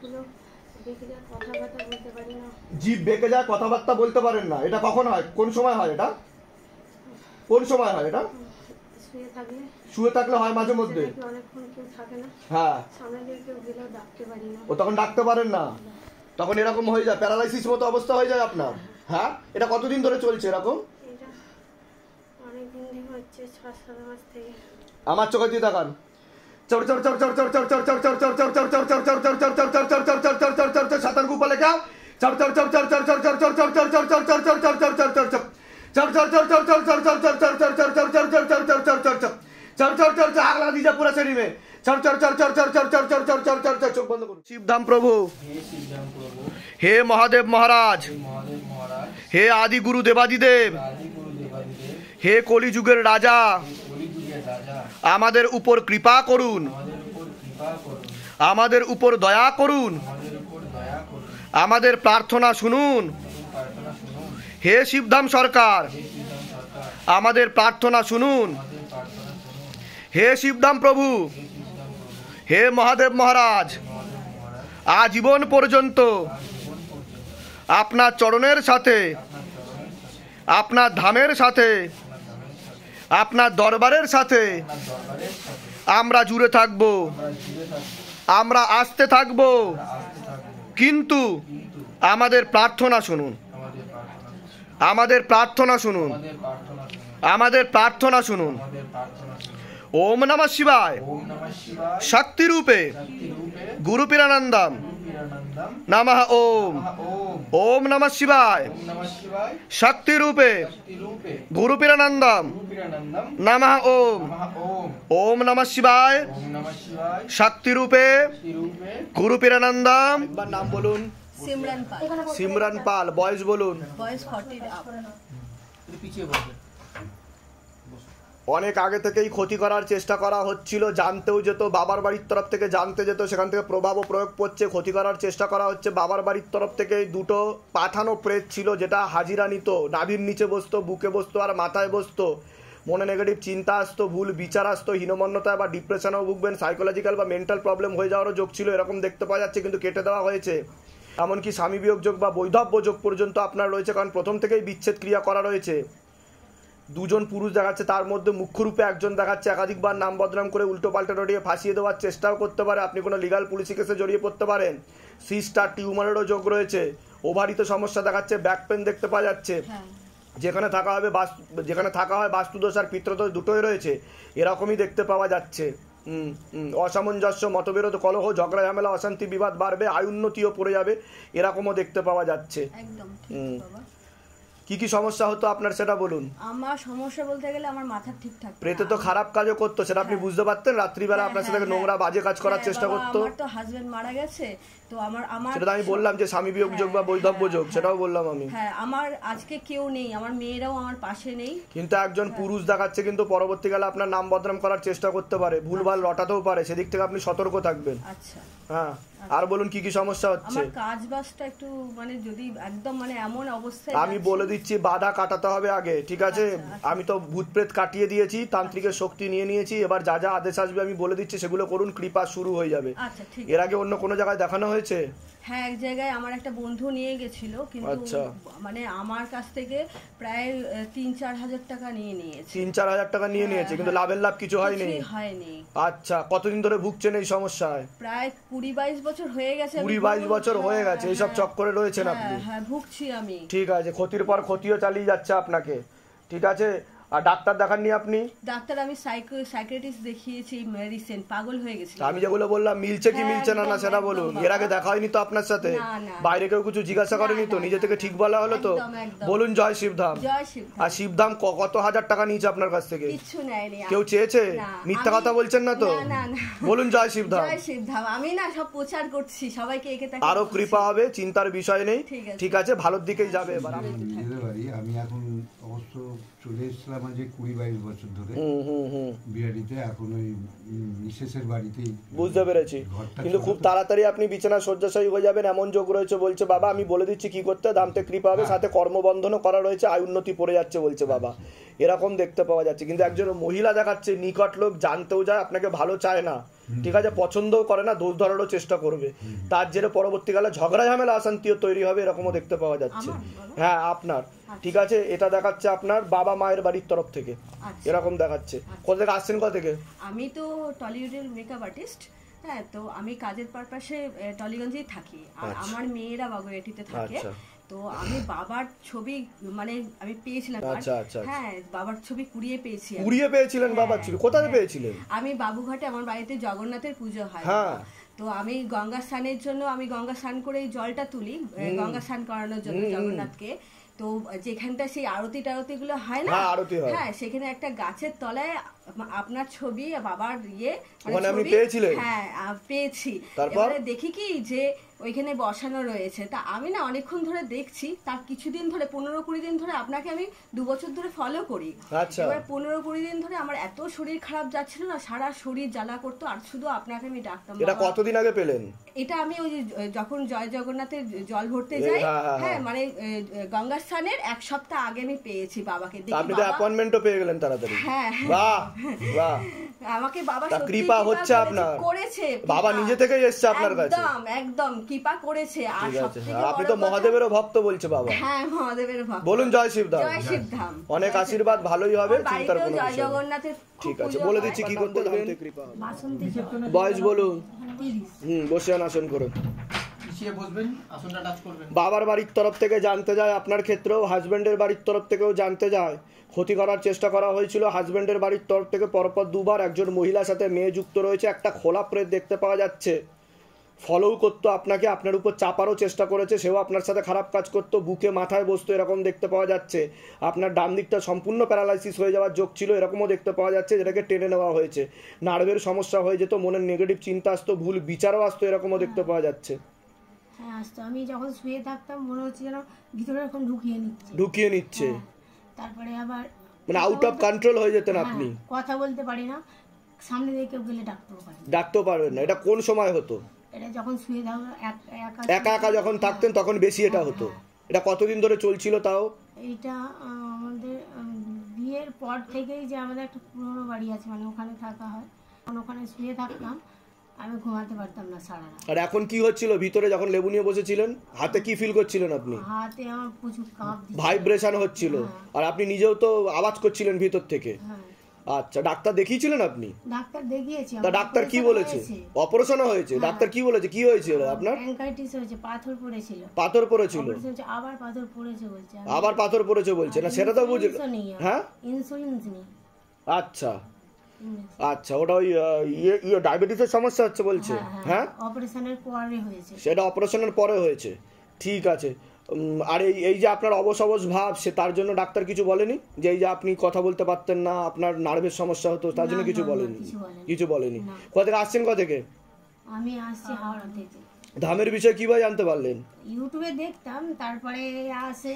জিভগুলো বেঁকে যায়, কথাবার্তা বলতে পারি না। জিভ বেঁকে যায়, কথাবার্তা বলতে পারেন না। এটা কখন হয়, কোন সময় হয় এটা, কোন সময় হয় এটা? শুয়ে থাকলে হয় মাঝে মধ্যে। অনেকক্ষণ কেউ থাকে না, হ্যাঁ, সামনে দিয়ে কেউ গেলেও ডাকতে পারি না। ও তখন ডাকতে পারেন না, তখন এরকম হয়ে যায়, প্যারালাইসিস মতো অবস্থা হয়ে যায় আপনার। হ্যাঁ, এটা কতদিন ধরে চলছে এরকম? এটা অনেকদিন থেকে হচ্ছে, 6-7 মাস থেকে। আমার চোখে দিয়ে দেখান। সাতান গোপালে কা আগলা দিজা পুরা শরীর में চোখ বন্ধ করুন। শিবধাম প্রভু, হে মহাদেব মহারাজ, হে আদি গুরু দেবাদিদেব, হে কলিযুগের রাজা, আমাদের উপর কৃপা করুন, আমাদের উপর দয়া করুন, আমাদের প্রার্থনা শুনুন। হে শিবধাম সরকার, আমাদের প্রার্থনা শুনুন। হে শিবধাম প্রভু, হে মহাদেব মহারাজ, আজীবন পর্যন্ত আপনার চরণের সাথে, আপনার ধামের সাথে, আপনার দরবারের সাথে আমরা জুড়ে থাকব, আমরা আসতে থাকব, কিন্তু আমাদের প্রার্থনা শুনুন, আমাদের প্রার্থনা শুনুন, আমাদের প্রার্থনা শুনুন। ওম নমঃ শিবায়, শক্তি রূপে গুরু পীরানন্দম নমঃ ওম। ওম নমঃ শিবায়, শক্তি রূপে গুরু পীরানন্দম নমঃ ওম। ওম নমঃ শিবায়, শক্তি রূপে গুরু পীরানন্দম। একবার নাম বলুন। सिमरन पाल। সিমরান পাল। বয়স বলুন। Boys 40 up. অনেক আগে থেকেই ক্ষতি করার চেষ্টা করা হচ্ছিল, জানতেও যেত, বাবার বাড়ির তরফ থেকে জানতে যেত, সেখান থেকে প্রভাব ও প্রয়োগ করছে, ক্ষতি করার চেষ্টা করা হচ্ছে। বাবার বাড়ির তরফ থেকে দুটো পাঠানো প্রেত ছিল, যেটা হাজিরা নিত, নাভির নিচে বসতো, বুকে বসতো আর মাথায় বসতো। মনে নেগেটিভ চিন্তা আসতো, ভুল বিচার আসতো, হীনমন্যতা বা ডিপ্রেশনেও ভুগবেন, সাইকোলজিক্যাল বা মেন্টাল প্রবলেম হয়ে যাওয়ারও যোগ ছিল, এরকম দেখতে পাওয়া যাচ্ছে, কিন্তু কেটে দেওয়া হয়েছে। এমনকি স্বামী বিয়োগ যোগ বা বৈধব্য যোগ পর্যন্ত আপনার রয়েছে, কারণ প্রথম থেকেই বিচ্ছেদ ক্রিয়া করা রয়েছে। দুজন পুরুষ দেখাচ্ছে, তার মধ্যে মুখ্য রূপে একজন দেখাচ্ছে একাধিকবার নাম বদনাম করে উল্টো পাল্টা রটিয়ে ফাঁসিয়ে দেওয়ার চেষ্টাও করতে পারে। আপনি কোনো লিগাল পুলিশি কেসে জড়িয়ে পড়তে পারেন। সিস্টার টিউমারেরও যোগ রয়েছে। ওভারিতে সমস্যা দেখাচ্ছে, ব্যাক পেন দেখতে পাওয়া যাচ্ছে। যেখানে থাকা হবে যেখানে থাকা হয় বাস্তুদোষ আর পিত্রদোষ দুটোই রয়েছে, এরকমই দেখতে পাওয়া যাচ্ছে। অসামঞ্জস্য, মতবিরোধ, কলহ, ঝগড়া, ঝামেলা, অশান্তি, বিবাদ বাড়বে, আয়ুন্নতিও পড়ে যাবে, এরকমও দেখতে পাওয়া যাচ্ছে। একদম ঠিক বাবা। কি কি সমস্যা হতো আপনার সেটা বলুন। আমার সমস্যা বলতে গেলে আমার মাথা ঠিক থাকতো না। প্রেতে তো খারাপ কাজও করতো, সেটা আপনি বুঝতে পারতেন? রাত্রিবেলা আপনার সাথে নোংরা বাজে কাজ করার চেষ্টা করতো। আমার তো হাজবেন্ড মারা গেছে, তো আমার সেটা আমি বললাম যে স্বামী বিয়োগ যোগ বা বৈধব্য যোগ, সেটাও বললাম আমি। হ্যাঁ, আমার আজকে কেউ নেই, আমার মেয়েরাও আমার পাশে নেই। কিন্তু একজন পুরুষ দেখাচ্ছে, কিন্তু পরবর্তীকালে আপনার নাম বদনাম করার চেষ্টা করতে পারে, ভুলভাল রটাতেও পারে, সেদিক থেকে আপনি সতর্ক থাকবেন। আচ্ছা, হ্যাঁ, আর বলুন কি কি সমস্যা হচ্ছে। আমার কাজ বাজটা একটু মানে যদি একদম মানে এমন অবস্থায় আমি বলে দিচ্ছি, বাধা কাটাতে হবে আগে, ঠিক আছে? আমি তো ভূত প্রেত কাটিয়ে দিয়েছি, তান্ত্রিকের শক্তি নিয়ে নিয়েছি, এবার যা যা আদেশ আসবে আমি বলে দিচ্ছি, সেগুলো করুন, কৃপা শুরু হয়ে যাবে। আচ্ছা, ঠিক। এর আগে অন্য কোনো জায়গায় দেখানো হয়েছে? হ্যাঁ, এক জায়গায় আমার একটা বন্ধু নিয়ে গেছিল, কিন্তু মানে আমার কাছ থেকে প্রায় 3-4 হাজার টাকা নিয়ে নিয়েছে। 3-4 হাজার টাকা নিয়ে নিয়েছে, কিন্তু লাভের লাভ কিছু হয়নি। আচ্ছা, কতদিন ধরে ভুগছেন এই সমস্যায়? প্রায় 20-22 বছর হয়ে গেছে। 20-22 বছর হয়ে গেছে এইসব চক্করে রয়েছেন আপনি। হ্যাঁ, ভুগছি আমি। ঠিক আছে, ক্ষতির পর ক্ষতিও চালিয়ে যাচ্ছে আপনাকে, ঠিক আছে? আর ডাক্তার দেখাননি আপনি? ডাক্তার আমি সাইকিয়াট্রিস্ট দেখিয়েছি, মেডিসিন পাগল হয়ে গেছি। আমি যেগুলো বললাম মিলছে কি মিলছে না সেটা বলুন। এর আগে দেখা হয়নি তো আপনার সাথে? বাইরে কেউ কিছু জিজ্ঞাসা করেনি তো? নিজে থেকে ঠিক বলা হলো তো? বলুন জয় শিবধাম। জয় শিবধাম। আর শিবধাম কত হাজার টাকা নিয়েছে আপনার কাছ থেকে? কিছু নেয়নি। কেউ চেয়েছে? মিথ্যা কথা বলছেন না তো? না না, বলুন জয় শিবধাম। জয় শিবধাম। আমি না সব প্রচার করছি, সবাইকে একে তাকে আরো কৃপা হবে, চিন্তার বিষয় নেই, ঠিক আছে? ভালোর দিকেই যাবে। এবার আমি এখন অবশ্য চলে এসেছিলাম আজ 20-22 বছর ধরে বিহারিতে, এখন ওই মিসেসের বাড়িতেই। বুঝতে পেরেছি, কিন্তু খুব তাড়াতাড়ি আপনি বিছানা শয্যাশায়ী হয়ে যাবেন, এমন যোগ রয়েছে বলছে বাবা। আমি বলে দিচ্ছি কি করতে, দামতে কৃপা হবে, সাথে কর্মবন্ধনও করা রয়েছে, আয় উন্নতি পড়ে যাচ্ছে বলছে বাবা, এরকম দেখতে পাওয়া যাচ্ছে। কিন্তু একজন মহিলা দেখাচ্ছে, নিকট লোক, জানতেও যায়, আপনাকে ভালো চায় না, ঠিক আছে, পছন্দও করে না, দোষ ধরারও চেষ্টা করবে, তার জেরে পরবর্তীকালে ঝগড়া ঝামেলা অশান্তিও তৈরি হবে, এরকমও দেখতে পাওয়া যাচ্ছে। হ্যাঁ আপনার, ঠিক আছে, এটা দেখাচ্ছে আপনার বাবা মায়ের বাড়ির তরফ থেকে, এরকম দেখাচ্ছে। কোথা থেকে আসছেন, কোথা থেকে? আমি তো টলিউডের মেকআপ আর্টিস্ট, হ্যাঁ, তো আমি কাজের পারপাসে টলিগঞ্জেই থাকি, আর আমার মেয়েরা বাগুইআটিতে থাকে। তো আমি বাবার ছবি মানে আমি পেয়েছিলাম, হ্যাঁ বাবার ছবি কুড়িয়ে পেয়েছিলেন। বাবার ছবি কোথায় পেয়েছিলেন? আমি বাবুঘাটে, আমার বাড়িতে জগন্নাথের পুজো হয়, তো আমি গঙ্গা স্নানের জন্য আমি গঙ্গা স্নান করে এই জলটা তুলি গঙ্গা স্নান করানোর জন্য জগন্নাথকে। তো যেখানটা সেই আরতি টারতি গুলো হয় না, হ্যাঁ সেখানে একটা গাছের তলায় আপনার ছবি, বাবার হ্যাঁ পেয়েছি। এবারে দেখি কি যে ওইখানে বসানো রয়েছে, তা আমি না অনেকক্ষণ ধরে দেখছি, তার কিছুদিন ধরে 15-20 দিন ধরে আপনাকে আমি 2 বছর ধরে ফলো করি। এবার 15-20 দিন ধরে আমার এত শরীর খারাপ যাচ্ছিল না, সারা শরীর জ্বালা করতো, আর শুধু আপনাকে আমি ডাকতাম। এটা কতদিন আগে পেলেন? এটা আমি ওই যখন জয় জগন্নাথের জল ভরতে যাই, হ্যাঁ মানে গঙ্গা স্নানের 1 সপ্তাহ আগে আমি পেয়েছি বাবাকে। আপনি তো অ্যাপয়েন্টমেন্টও পেয়ে গেলেন তাড়াতাড়ি। হ্যাঁ বাহ বাহ, আমাকে বাবা কৃপা হচ্ছে আপনার, করেছে, বাবা নিজে থেকেই এসেছে আপনার কাছে, একদম একদম কৃপা করেছে। আর সবথেকে আপনি তো মহাদেবেরও ভক্ত বলছে বাবা। হ্যাঁ মহাদেবের ভক্ত। বলুন জয় শিবধাম। জয় শিবধাম। অনেক আশীর্বাদ, ভালোই হবে, চিন্তার কোনো জয় বিষয় নেই। জগন্নাথের। ঠিক আছে, বলে দিচ্ছি কি করতে হবে। বয়স বলুন। বসে আসন করুন। বাবার বাড়ির তরফ থেকে জানতে যায়, আপনার ক্ষেত্রেও হাজবেন্ডের বাড়ির তরফ থেকেও জানতে যায়, ক্ষতি করার চেষ্টা করা হয়েছিল। হাজবেন্ডের বাড়ির তরফ থেকে পরপর 2 বার একজন মহিলার সাথে মেয়ে যুক্ত রয়েছে, একটা খোলা প্রেত দেখতে পাওয়া যাচ্ছে। ফলোও করতো আপনাকে, আপনার উপর চাপারও চেষ্টা করেছে, সেও আপনার সাথে খারাপ কাজ করতো, বুকে মাথায় বসতো, এরকম দেখতে পাওয়া যাচ্ছে। আপনার ডান দিকটা সম্পূর্ণ প্যারালাইসিস হয়ে যাওয়ার যোগ ছিল, এরকমও দেখতে পাওয়া যাচ্ছে, যেটাকে টেনে নেওয়া হয়েছে। নার্ভের সমস্যা হয়ে যেত, মনের নেগেটিভ চিন্তা আসতো, ভুল বিচারও আসতো, এরকমও দেখতে পাওয়া যাচ্ছে। হ্যাঁ আসতো, আমি যখন শুয়ে থাকতাম মনে হচ্ছে যেন ভিতরে এরকম ঢুকিয়ে নিচ্ছে। তারপরে আবার মানে আউট অফ কন্ট্রোল হয়ে যেতেন আপনি, কথা বলতে পারি না, সামনে দিয়ে কেউ গেলে ডাকতেও পারবেন না। এটা কোন সময় হতো? এটা যখন শুয়ে থাকতাম একা একা যখন থাকতেন তখন বেশি এটা হতো। এটা কতদিন ধরে চলছিল তাও? এটা আমাদের বিয়ের পর থেকেই, যে আমাদের একটা পুরনো বাড়ি আছে, মানে ওখানে থাকা হয়, ওখানে শুয়ে থাকতাম, আমি ঘুমাতে পারতাম না সারা রাত। আর এখন কি হচ্ছিল ভিতরে যখন লেবু নিয়ে বসেছিলেন? হাতে কি ফিল করছিলেন আপনি? হাতে আমার প্রচুর কাঁপ দিচ্ছিল, ভাইব্রেশন হচ্ছিল, আর আপনি নিজেও তো আওয়াজ করছিলেন ভিতর থেকে। আচ্ছা, ডাক্তার দেখিয়েছিলেন আপনি? ডাক্তার দেখিয়েছি। তা ডাক্তার কি বলেছে? অপারেশন হয়েছে? ডাক্তার কি বলেছে, কি হয়েছিল আপনার? ব্রঙ্কাইটিস হয়েছে, পাথর পড়েছিল। পাথর পড়েছিল? আবার পাথর পড়েছে বলছে। আবার পাথর পড়েছে বলছে? না সেটা তো বুঝি। হ্যাঁ, ইনসুলিন নেই। আচ্ছা আচ্ছা, ওটা ওই ডায়াবেটিসের সমস্যা হচ্ছে বলছে। হ্যাঁ, অপারেশনের পরে হয়েছে। সেটা অপারেশনের পরে হয়েছে, ঠিক আছে। আর এই যে আপনার অবশ ভাব, সে তার জন্য ডাক্তার কিছু বলেনি? যে এই যে আপনি কথা বলতে পারতেন না, আপনার নার্ভের সমস্যা হতো, তার জন্য কিছু বলেনি? কিছু বলেনি। কোথা থেকে আসছেন? কোথা থেকে? আমি আসছি হাওড়া থেকে। ধামের বিষয়ে কিভাবে জানতে পারলেন? ইউটিউবে দেখতাম, তারপরে আসে।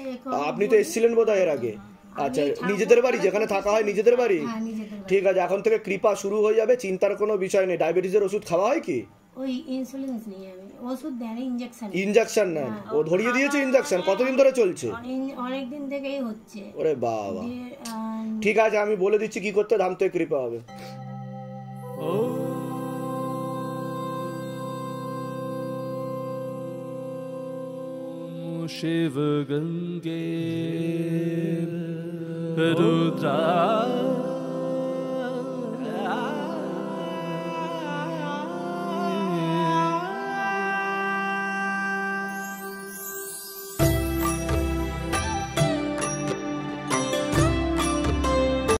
আপনি তো এসেছিলেন বোধহয় এর আগে? আচ্ছা, নিজেদের বাড়ি যেখানে থাকা হয়, নিজেদের বাড়ি? ঠিক আছে, এখন থেকে কৃপা শুরু হয়ে যাবে, চিন্তার কোনো বিষয় নেই। ডায়াবেটিসের ওষুধ খাওয়া হয় কি? ওই ইনসুলিন নেই, আমি ওষুধ দেন, ইনজেকশন নেন। ও ধরিয়ে দিয়েছে ইনজেকশন? কতদিন ধরে চলছে? অনেক দিন থেকেই হচ্ছে। ওরে বাবা, ঠিক আছে, আমি বলে দিচ্ছি কি করতে, ধাম থেকে কৃপা হবে। शिव गंगे रुद्रा